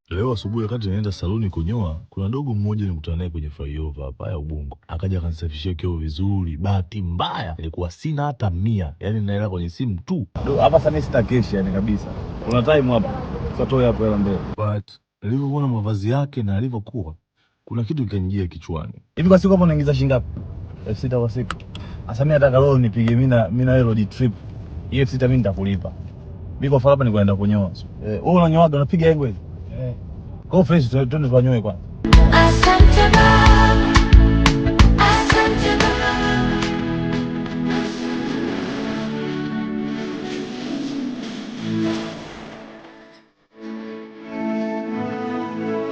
Leo asubuhi wakati naenda saluni kunyoa, kuna dogo mmoja nilikutana naye kwenye flyover hapa ya Ubungo. Akaja akanisafishia kioo vizuri. Bahati mbaya nilikuwa sina hata 100. Yaani naela kwenye simu tu. Hapa sasa mimi sita cash yani kabisa. Kuna time hapo. Satoe hapo hela mbele. But nilivyoona mavazi yake na alivyokuwa, kuna kitu kikanijia kichwani. Hivi kwa siku hapo unaingiza shilingi ngapi? 6,000 kwa siku. Sasa mimi nataka leo nipige mimi na road trip. Hiyo 6,000 mimi nitakulipa. Mimi kwa hapa niko naenda kunyoa. Wewe unanyoaga unapiga yengo hivi? Kwa fresh twende tunyoe kwanza. Asante baba. Asante baba.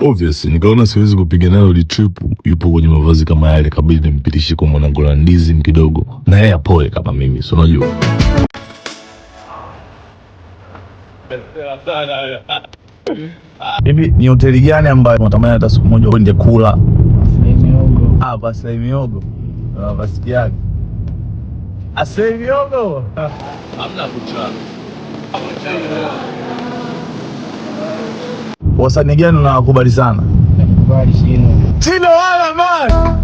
Obviously nikaona siwezi kupiga nayo road trip yupo kwenye mavazi kama yale, kabidi nimpitishe kwa mwanangu la ndizi kidogo na yeye apoe kama mimi, si unajua. Hivi ni hoteli gani ambayo unatamani hata siku moja uende kula? Pasai Miogo. Basikiaje? Pasai Miogo. Hamna kuchana. Wasanii gani unawakubali sana? Nakubali Chino. Chino wala man.